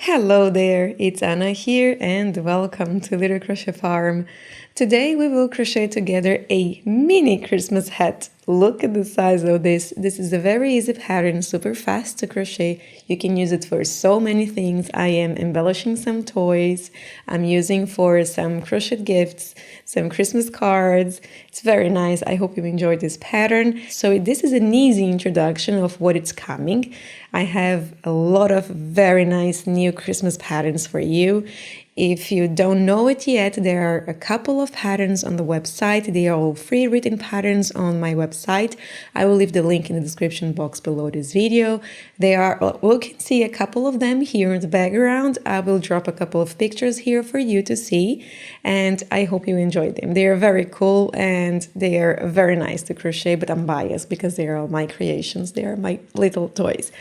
Hello there, it's Anna here and welcome to Little Crochet Farm. Today we will crochet together a mini Christmas hat. Look at the size of this. This is a very easy pattern, super fast to crochet. You can use it for so many things. I am embellishing some toys. I'm using for some crochet gifts, some Christmas cards. It's very nice. I hope you enjoyed this pattern. So this is an easy introduction of what it's coming. I have a lot of very nice new Christmas patterns for you. If you don't know it yet, there are a couple of patterns on the website. They are all free written patterns on my website. I will leave the link in the description box below this video. We can see a couple of them here in the background. I will drop a couple of pictures here for you to see, and I hope you enjoyed them. They are very cool and they are very nice to crochet, but I'm biased because they are all my creations. They are my little toys.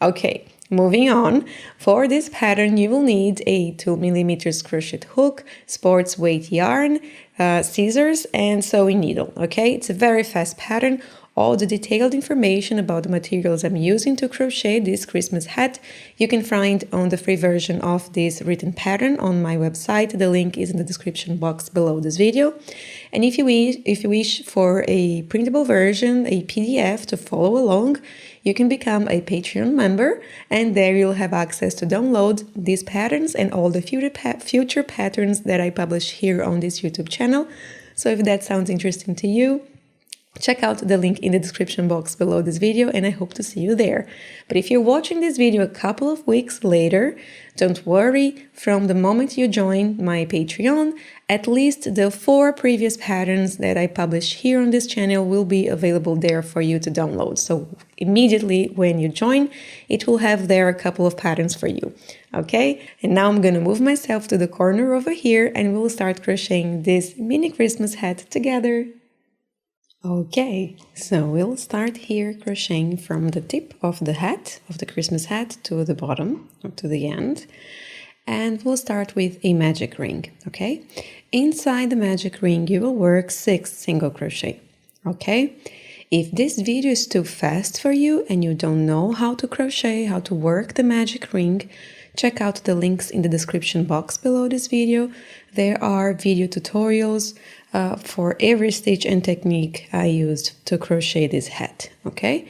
Okay. Moving on, for this pattern you will need a 2mm crochet hook, sports weight yarn, scissors and sewing needle, okay? It's a very fast pattern. All the detailed information about the materials I'm using to crochet this Christmas hat you can find on the free version of this written pattern on my website. The link is in the description box below this video. And if you wish for a printable version, a PDF to follow along, you can become a Patreon member, and there you'll have access to download these patterns and all the future patterns that I publish here on this YouTube channel. So if that sounds interesting to you, check out the link in the description box below this video and I hope to see you there. But if you're watching this video a couple of weeks later, don't worry, from the moment you join my Patreon, at least the 4 previous patterns that I publish here on this channel will be available there for you to download. So immediately when you join, it will have there a couple of patterns for you. Okay, and now I'm gonna move myself to the corner over here and we'll start crocheting this mini Christmas hat together. Okay, so we'll start here crocheting from the tip of the hat, of the Christmas hat, to the bottom, or to the end. And we'll start with a magic ring, okay? Inside the magic ring, you will work 6 single crochet, okay? If this video is too fast for you and you don't know how to crochet, how to work the magic ring, check out the links in the description box below this video. There are video tutorials for every stitch and technique I used to crochet this hat, okay?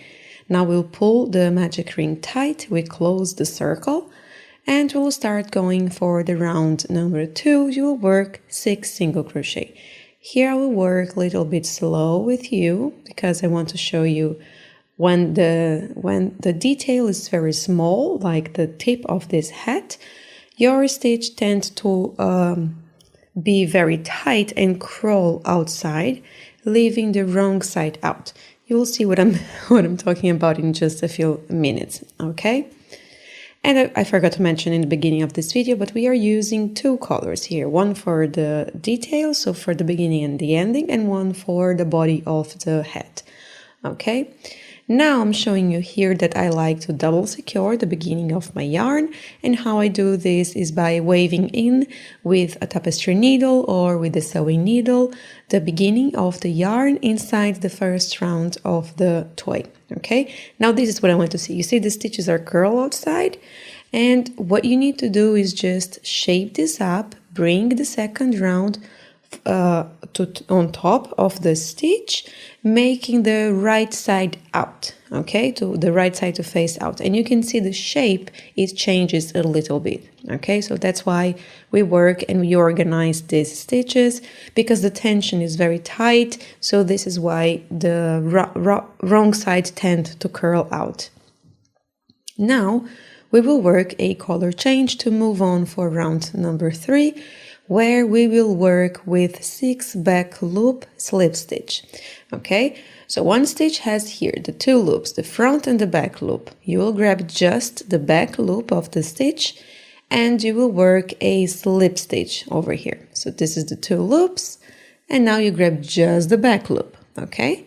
Now we'll pull the magic ring tight, we close the circle, and we'll start going for the round number 2. You will work 6 single crochet. Here I will work a little bit slow with you because I want to show you when the detail is very small, like the tip of this hat, your stitch tends to be very tight and crawl outside, leaving the wrong side out. You will see what I'm talking about in just a few minutes, okay? And I forgot to mention in the beginning of this video, but we are using 2 colors here, one for the detail, so for the beginning and the ending, and one for the body of the hat, okay? Now I'm showing you here that I like to double secure the beginning of my yarn, and how I do this is by waving in with a tapestry needle or with a sewing needle the beginning of the yarn inside the first round of the toy, okay? Now this is what I want to see. You see the stitches are curled outside, and what you need to do is just shape this up, bring the second round on top of the stitch, making the right side out, okay, to the right side to face out. And you can see the shape, it changes a little bit, okay? So that's why we work and we organize these stitches, because the tension is very tight, so this is why the wrong side tend to curl out. Now we will work a color change to move on for round number 3, where we will work with 6 back loop slip stitch, okay? So one stitch has here the 2 loops, the front and the back loop. You will grab just the back loop of the stitch and you will work a slip stitch over here. So this is the 2 loops, and now you grab just the back loop, okay?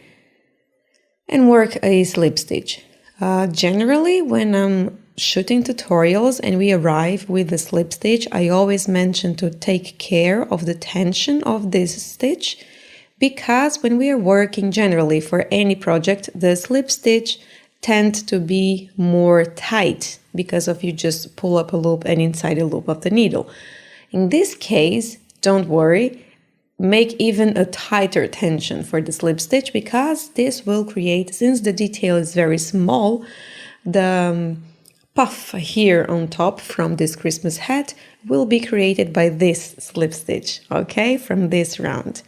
And work a slip stitch. Generally, when I'm shooting tutorials and we arrive with the slip stitch, I always mention to take care of the tension of this stitch, because when we are working generally for any project, the slip stitch tend to be more tight because of you just pull up a loop and inside a loop of the needle. In this case, don't worry, make even a tighter tension for the slip stitch, because this will create, since the detail is very small, the puff here on top from this Christmas hat will be created by this slip stitch, okay, from this round.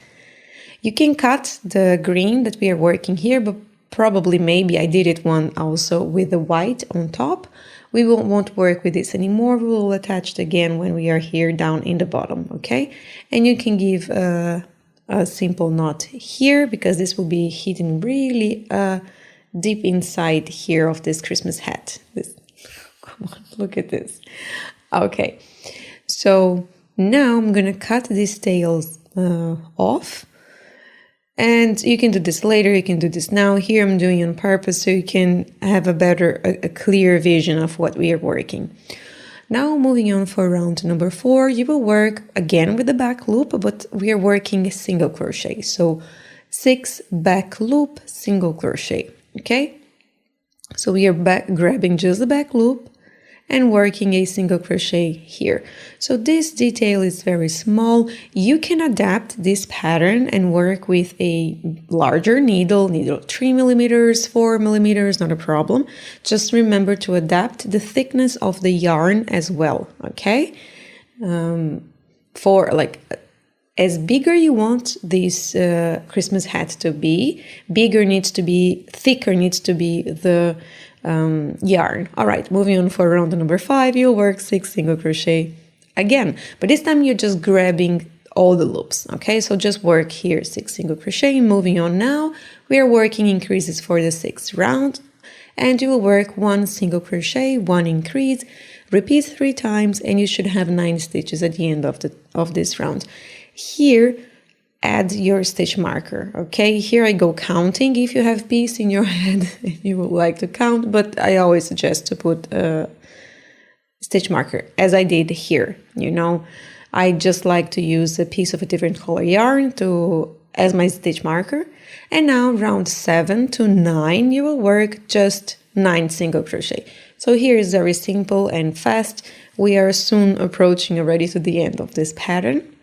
You can cut the green that we are working here, but probably maybe I did it one also with the white on top. We won't work with this anymore. We will attach it again when we are here down in the bottom, okay? And you can give a simple knot here, because this will be hidden really deep inside here of this Christmas hat. Come on, look at this. Okay, so now I'm gonna cut these tails off. And you can do this later, you can do this now. Here I'm doing on purpose so you can have a clear vision of what we are working. Now moving on for round number 4, you will work again with the back loop, but we are working single crochet. So 6 back loop, single crochet, okay? So we are grabbing just the back loop and working a single crochet here. So this detail is very small. You can adapt this pattern and work with a larger needle 3 millimeters, 4 millimeters, not a problem. Just remember to adapt the thickness of the yarn as well, okay? For like, as bigger you want this Christmas hat to be, thicker needs to be the yarn. All right, moving on for round number 5, you'll work 6 single crochet again, but this time you're just grabbing all the loops, okay? So just work here 6 single crochet. Moving on now, we are working increases for the 6th round, and you will work 1 single crochet, 1 increase, repeat 3 times, and you should have 9 stitches at the end of this round. Here, add your stitch marker, okay? Here I go counting if you have peace in your head and you would like to count, but I always suggest to put a stitch marker, as I did here, you know. I just like to use a piece of a different color yarn as my stitch marker. And now round 7 to 9, you will work just 9 single crochet. So here is very simple and fast. We are soon approaching already to the end of this pattern.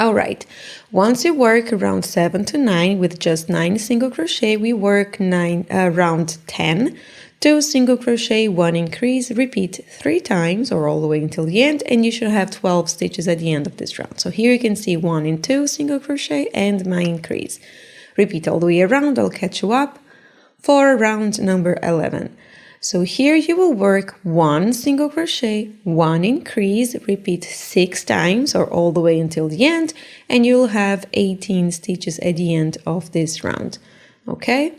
All right, once you work around 7 to 9 with just 9 single crochet, we work round 10, 2 single crochet, 1 increase, repeat 3 times or all the way until the end, and you should have 12 stitches at the end of this round. So here you can see 1 and 2 single crochet and my increase. Repeat all the way around, I'll catch you up for round number 11. So here you will work 1 single crochet, 1 increase, repeat 6 times or all the way until the end, and you'll have 18 stitches at the end of this round, okay?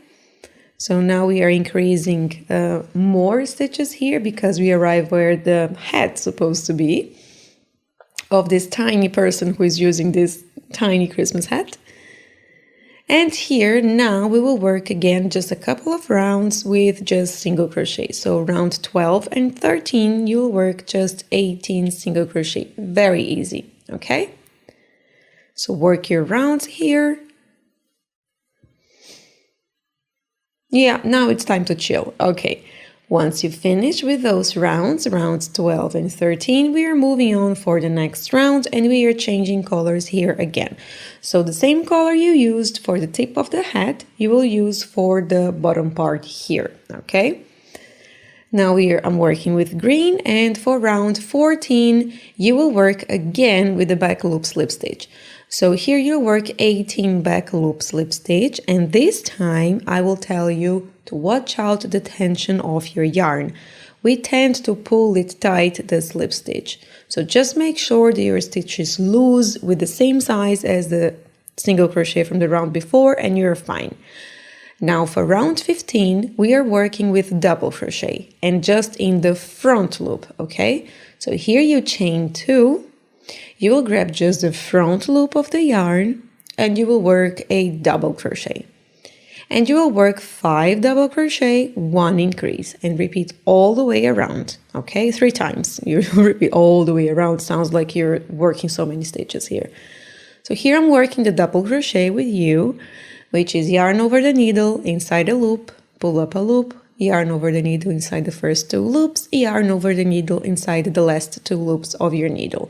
So now we are increasing more stitches here because we arrive where the hat's supposed to be of this tiny person who is using this tiny Christmas hat. And here now we will work again just a couple of rounds with just single crochet. So round 12 and 13 you'll work just 18 single crochet. Very easy, okay? So work your rounds here. Yeah, now it's time to chill. Okay. Once you finish with those rounds 12 and 13, we are moving on for the next round and we are changing colors here again. So the same color you used for the tip of the hat, you will use for the bottom part here, okay? Now I'm working with green, and for round 14, you will work again with the back loop slip stitch. So here you work 18 back loop slip stitch, and this time I will tell you to watch out the tension of your yarn. We tend to pull it tight, the slip stitch. So just make sure that your stitch is loose with the same size as the single crochet from the round before, and you're fine. Now for round 15, we are working with double crochet and just in the front loop, okay? So here you chain 2. You will grab just the front loop of the yarn and you will work a double crochet. And you will work 5 double crochet, 1 increase, and repeat all the way around, okay? 3 times. You repeat all the way around. Sounds like you're working so many stitches here. So here I'm working the double crochet with you, which is yarn over the needle, inside a loop, pull up a loop, yarn over the needle inside the first 2 loops, yarn over the needle inside the last 2 loops of your needle.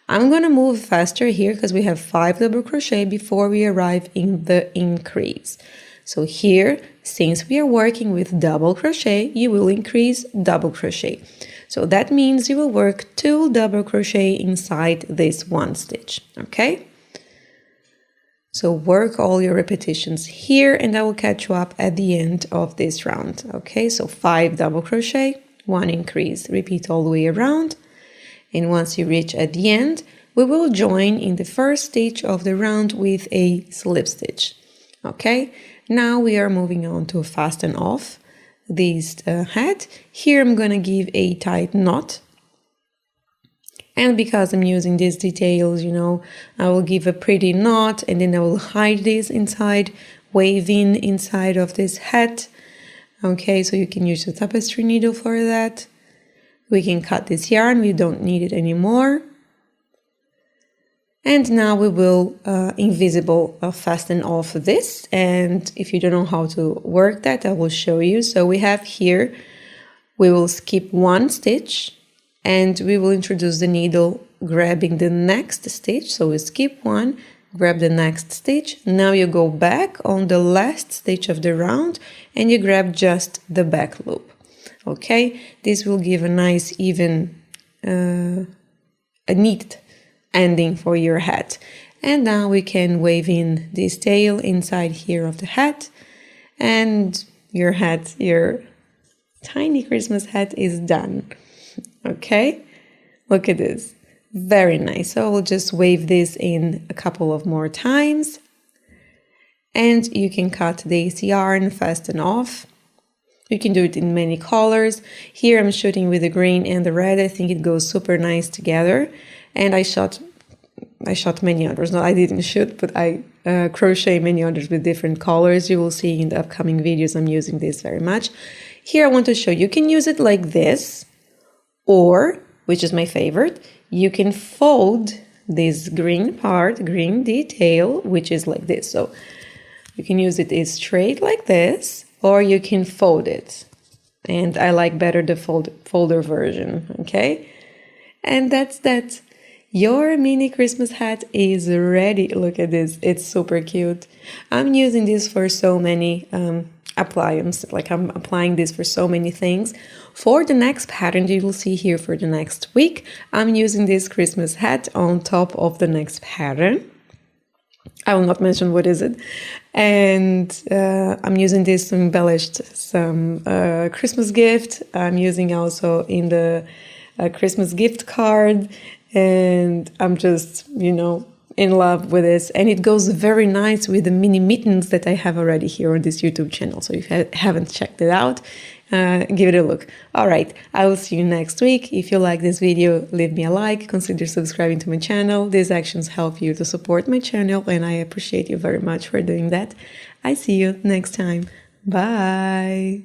I'm gonna move faster here because we have 5 double crochet before we arrive in the increase. So here, since we are working with double crochet, you will increase double crochet. So that means you will work 2 double crochet inside this 1 stitch, okay? So work all your repetitions here and I will catch you up at the end of this round, okay? So 5 double crochet, 1 increase, repeat all the way around. And once you reach at the end, we will join in the first stitch of the round with a slip stitch, okay? Now we are moving on to fasten off this hat. Here I'm gonna give a tight knot. And because I'm using these details, you know, I will give a pretty knot and then I will hide this inside, waving inside of this hat. Okay, so you can use the tapestry needle for that. We can cut this yarn, we don't need it anymore. And now we will invisible fasten off this. And if you don't know how to work that, I will show you. So we have here, we will skip 1 stitch. And we will introduce the needle grabbing the next stitch. So we skip 1, grab the next stitch. Now you go back on the last stitch of the round and you grab just the back loop. Okay, this will give a nice, even, a neat ending for your hat. And now we can wave in this tail inside here of the hat. And your hat, your tiny Christmas hat is done. Okay, look at this, very nice. So we'll just wave this in a couple of more times and you can cut this yarn, fasten off. You can do it in many colors. Here I'm shooting with the green and the red. I think it goes super nice together. And I shot many others. No, I didn't shoot, but I crochet many others with different colors. You will see in the upcoming videos I'm using this very much. Here I want to show you can use it like this. Or, which is my favorite, you can fold this green part, green detail, which is like this. So you can use it as straight like this, or you can fold it. And I like better the folder version, okay? And that's that. Your mini Christmas hat is ready. Look at this, it's super cute. I'm using this for so many appliances, like I'm applying this for so many things. For the next pattern you will see here for the next week, I'm using this Christmas hat on top of the next pattern. I will not mention what is it. And I'm using this to embellish some Christmas gift. I'm using also in the Christmas gift card. And I'm just, you know, in love with this. And it goes very nice with the mini mittens that I have already here on this YouTube channel. So if you haven't checked it out, give it a look. All right, I will see you next week. If you like this video, leave me a like, consider subscribing to my channel. These actions help you to support my channel and I appreciate you very much for doing that. I see you next time. Bye.